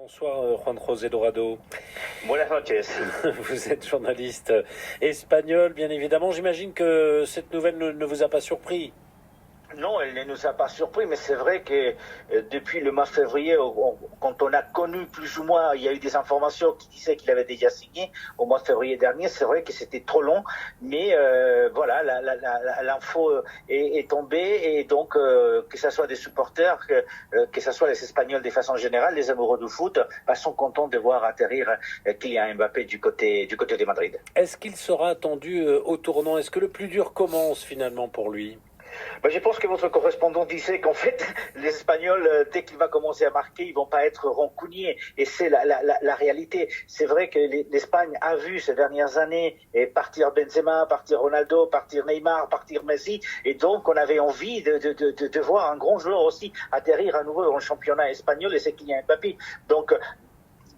Bonsoir Juan José Dorado. Buenas noches. Vous êtes journaliste espagnol, bien évidemment. J'imagine que cette nouvelle ne vous a pas surpris. Non, elle ne nous a pas surpris, mais c'est vrai que depuis le mois de février, quand on a connu plus ou moins, il y a eu des informations qui disaient qu'il avait déjà signé au mois de février dernier. C'est vrai que c'était trop long, mais voilà, l'info est tombée et donc que ce soit des supporters, que ce soit les Espagnols de façon générale, les amoureux du foot, sont contents de voir atterrir Kylian Mbappé du côté de Madrid. Est-ce qu'il sera attendu au tournant? Est-ce que le plus dur commence finalement pour lui? Je pense que votre correspondant disait qu'en fait, les Espagnols, dès qu'il va commencer à marquer, ils vont pas être rancuniers. Et c'est la réalité. C'est vrai que l'Espagne a vu ces dernières années partir Benzema, partir Ronaldo, partir Neymar, partir Messi. Et donc, on avait envie de voir un grand joueur aussi atterrir à nouveau dans le championnat espagnol, et c'est Kylian Mbappé. Donc,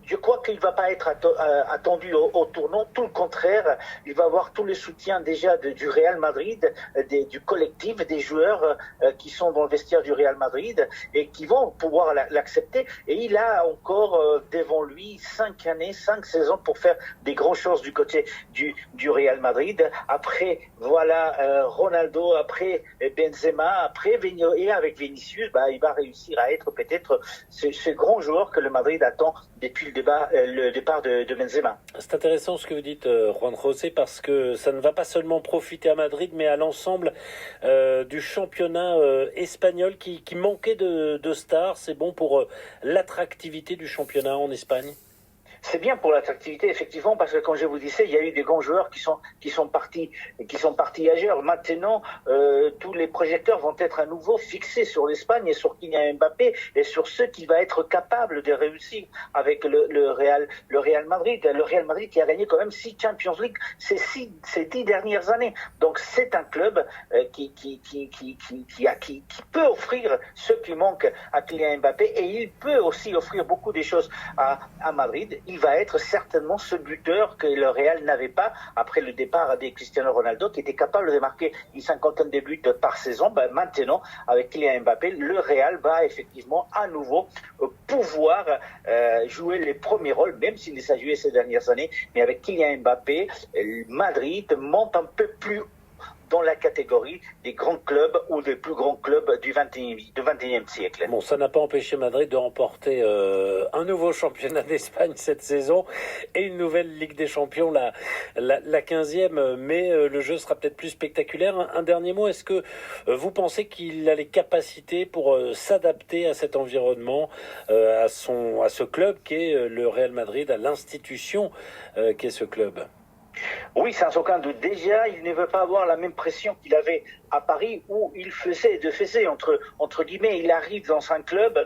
je crois qu'il ne va pas être attendu au tournant, tout le contraire. Il va avoir tout le soutien déjà du Real Madrid, du collectif, des joueurs qui sont dans le vestiaire du Real Madrid et qui vont pouvoir l'accepter. Et il a encore devant lui 5 années, 5 saisons pour faire des grandes choses du côté du Real Madrid. Après, voilà, Ronaldo, après Benzema, après et avec Vinicius, il va réussir à être peut-être ce grand joueur que le Madrid attend depuis le départ de Benzema. C'est intéressant ce que vous dites, Juan José, parce que ça ne va pas seulement profiter à Madrid, mais à l'ensemble du championnat espagnol qui manquait de stars. C'est bon pour l'attractivité du championnat en Espagne. C'est bien pour l'attractivité, effectivement, parce que comme je vous disais, il y a eu des grands joueurs qui sont partis ailleurs. Maintenant, tous les projecteurs vont être à nouveau fixés sur l'Espagne et sur Kylian Mbappé et sur ce qu'il va être capable de réussir avec le Real Madrid. Le Real Madrid qui a gagné quand même 6 Champions League ces 10 dernières années. Donc c'est un club qui peut offrir ce qui manque à Kylian Mbappé, et il peut aussi offrir beaucoup de choses à Madrid. Il va être certainement ce buteur que le Real n'avait pas après le départ de Cristiano Ronaldo, qui était capable de marquer une 50aine de buts par saison. Maintenant, avec Kylian Mbappé, le Real va effectivement à nouveau pouvoir jouer les premiers rôles, même s'il les a joués ces dernières années. Mais avec Kylian Mbappé, Madrid monte un peu plus dans la catégorie des grands clubs ou des plus grands clubs du 21e siècle. Bon, ça n'a pas empêché Madrid de remporter un nouveau championnat d'Espagne cette saison et une nouvelle Ligue des Champions, la 15e, mais le jeu sera peut-être plus spectaculaire. Un dernier mot, est-ce que vous pensez qu'il a les capacités pour s'adapter à cet environnement, à ce club qu'est le Real Madrid, à l'institution qu'est ce club? Oui, sans aucun doute. Déjà, il ne veut pas avoir la même pression qu'il avait à Paris, où il faisait entre guillemets, il arrive dans un club,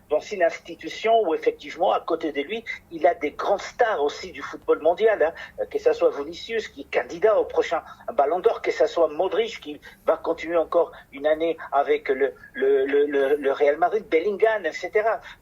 dans une institution où effectivement, à côté de lui, il a des grandes stars aussi du football mondial, que ce soit Vinicius, qui est candidat au prochain Ballon d'Or, que ce soit Modric, qui va continuer encore une année avec le Real Madrid, Bellingham, etc.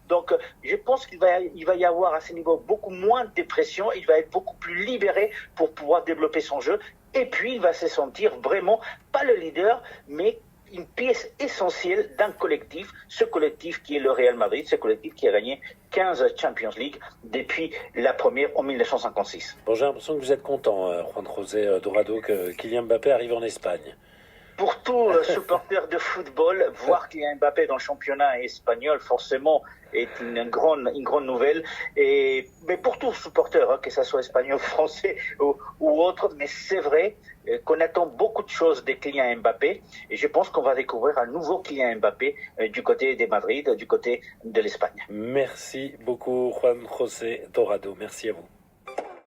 Donc, je pense qu'il va y avoir à ce niveau beaucoup moins de pression, il va être beaucoup plus libéré pour pouvoir développer son jeu. Et puis, il va se sentir vraiment, pas le leader, mais une pièce essentielle d'un collectif, ce collectif qui est le Real Madrid, ce collectif qui a gagné 15 Champions League depuis la première en 1956. Bon, j'ai l'impression que vous êtes content, Juan José Dorado, que Kylian Mbappé arrive en Espagne. Pour tout supporter de football, voir Kylian Mbappé dans le championnat espagnol, forcément, est une grande nouvelle. Mais pour tout supporter, que ce soit espagnol, français ou autre, mais c'est vrai qu'on attend beaucoup de choses de Kylian Mbappé. Et je pense qu'on va découvrir un nouveau Kylian Mbappé du côté de Madrid, du côté de l'Espagne. Merci beaucoup, Juan José Dorado. Merci à vous.